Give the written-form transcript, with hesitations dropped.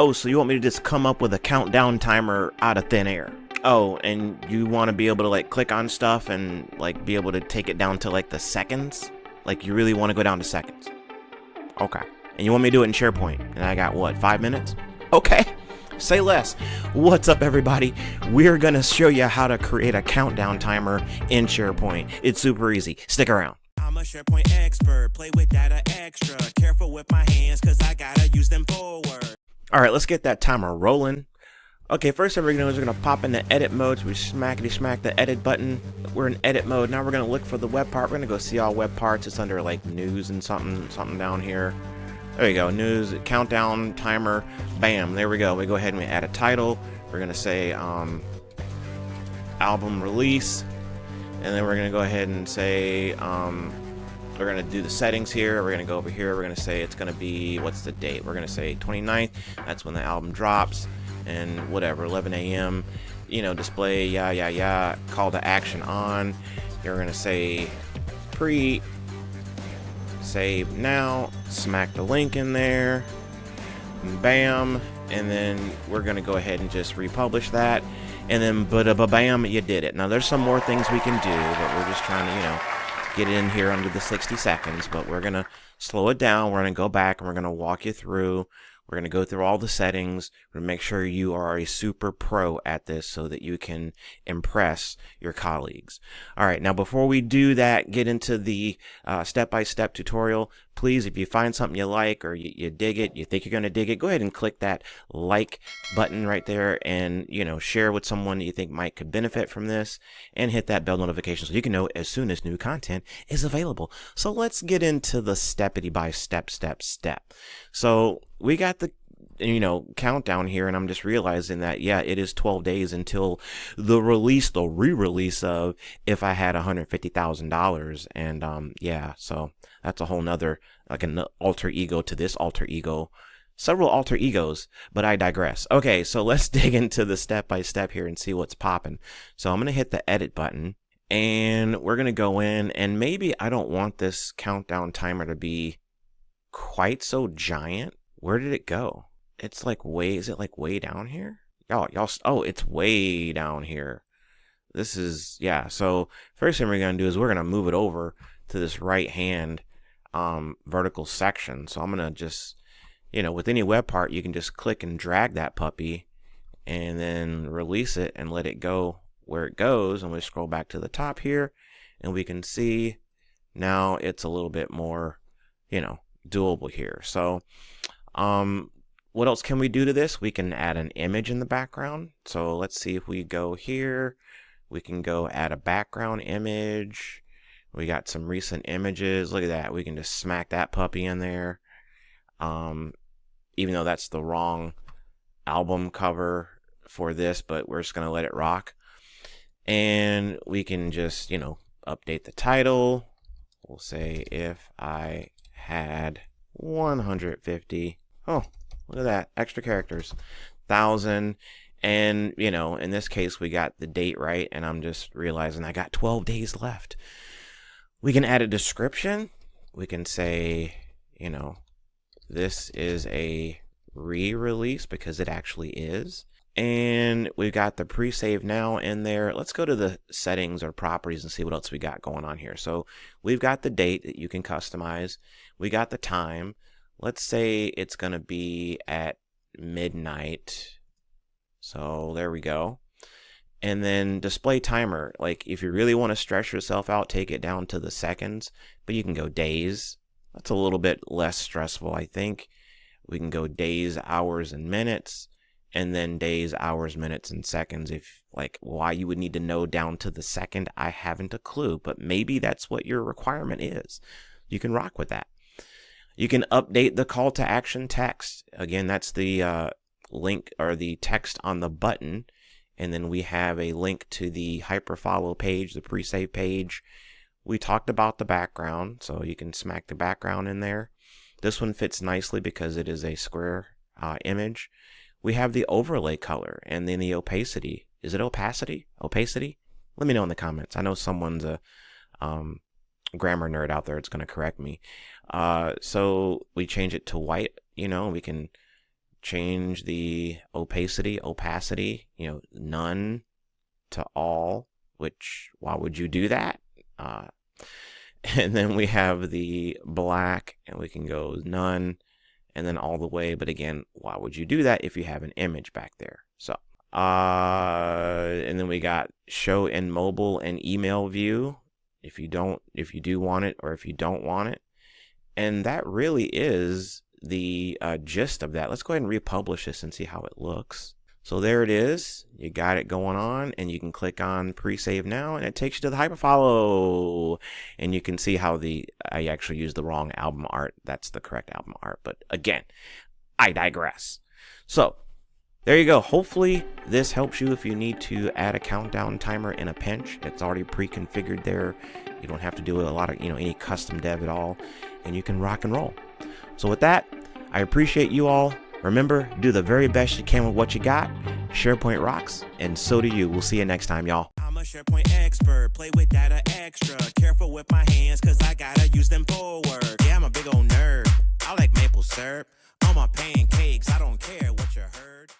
Oh, so you want me to just come up with a countdown timer out of thin air? Oh, and you want to be able to like click on stuff and like be able to take it down to like the seconds? Like you really want to go down to seconds? Okay. And you want me to do it in SharePoint? And I got what, 5 minutes? Okay. Say less. What's up, everybody? We're going to show you how to create a countdown timer in SharePoint. It's super easy. Stick around. I'm a SharePoint expert. Play with data extra. Careful with my hands because I got to use them forward. All right, let's get that timer rolling. Okay, first thing we're going to do is we're going to pop into edit mode. So we smackety smack the edit button. We're in edit mode. Now we're going to look for the web part. We're going to go see all web parts. It's under like news and something down here. There you go, news, countdown, timer, bam, there we go. We go ahead and we add a title. We're gonna say album release, and then we're gonna go ahead and say we're gonna do the settings here. We're gonna go over here. We're gonna say it's gonna be, what's the date? We're gonna say 29th. That's when the album drops, and whatever, 11 a.m. You know, display, yeah. Call to action on. You're gonna say save now, smack the link in there, bam, and then we're going to go ahead and just republish that, and then bam, you did it. Now there's some more things we can do, but we're just trying to, you know, get it in here under the 60 seconds, but we're going to slow it down. We're going to go back and we're going to walk you through. We're going to go through all the settings. We're going to make sure you are a super pro at this so that you can impress your colleagues. All right, now before we do that, get into the step-by-step tutorial. Please, if you find something you like or you dig it, you think you're going to dig it, go ahead and click that like button right there and, you know, share with someone that you think might could benefit from this, and hit that bell notification so you can know as soon as new content is available. So let's get into the step. So we got the, you know, countdown here, and I'm just realizing that, yeah, it is 12 days until the re-release of If I Had $150,000. And yeah, so that's a whole nother, like an alter ego to this alter ego, several alter egos, but I digress. Okay, so let's dig into the step-by-step here and see what's popping. So I'm going to hit the edit button, and we're going to go in, and maybe I don't want this countdown timer to be quite so giant. Where did it go? It's like is it like way down here? Oh, it's way down here. This is, yeah. So first thing we're going to do is we're going to move it over to this right hand vertical section. So I'm going to just, you know, with any web part, you can just click and drag that puppy and then release it and let it go where it goes. And we scroll back to the top here and we can see now it's a little bit more, you know, doable here. So what else can we do to this? We can add an image in the background. So let's see if we go here. We can go add a background image. We got some recent images. Look at that. We can just smack that puppy in there. Even though that's the wrong album cover for this, but we're just going to let it rock. And we can just, you know, update the title. We'll say If I Had 150. Oh, look at that, extra characters, 1,000. And, you know, in this case, we got the date right, and I'm just realizing I got 12 days left. We can add a description. We can say, you know, this is a re-release, because it actually is. And we've got the pre-save now in there. Let's go to the settings or properties and see what else we got going on here. So we've got the date that you can customize. We got the time. Let's say it's going to be at midnight. So there we go. And then display timer. Like if you really want to stress yourself out, take it down to the seconds, but you can go days. That's a little bit less stressful, I think. We can go days, hours, and minutes, and then days, hours, minutes, and seconds. If like why you would need to know down to the second, I haven't a clue, but maybe that's what your requirement is. You can rock with that. You can update the call to action text. Again, that's the link or the text on the button. And then we have a link to the hyperfollow page, the pre-save page. We talked about the background, so you can smack the background in there. This one fits nicely because it is a square image. We have the overlay color and then the opacity. Is it opacity? Opacity? Let me know in the comments. I know someone's a grammar nerd out there. It's going to correct me. So we change it to white. You know, we can change the opacity, none to all, which, why would you do that? And then we have the black, and we can go none, and then all the way. But again, why would you do that if you have an image back there? So, and then we got show in mobile and email view, if you do want it, or if you don't want it. And that really is the gist of that. Let's go ahead and republish this and see how it looks. So there it is. You got it going on, and you can click on pre-save now, and it takes you to the hyperfollow. And you can see how I actually used the wrong album art. That's the correct album art. But again, I digress. So there you go. Hopefully this helps you if you need to add a countdown timer in a pinch. It's already pre-configured there. You don't have to do a lot of, any custom dev at all, and you can rock and roll. So with that, I appreciate you all. Remember, do the very best you can with what you got. SharePoint rocks, and so do you. We'll see you next time, y'all. I'm a SharePoint expert, play with data extra. Careful with my hands, cause I gotta use them for work. Yeah, I'm a big old nerd. I like maple syrup on my pancakes. I don't care what you heard.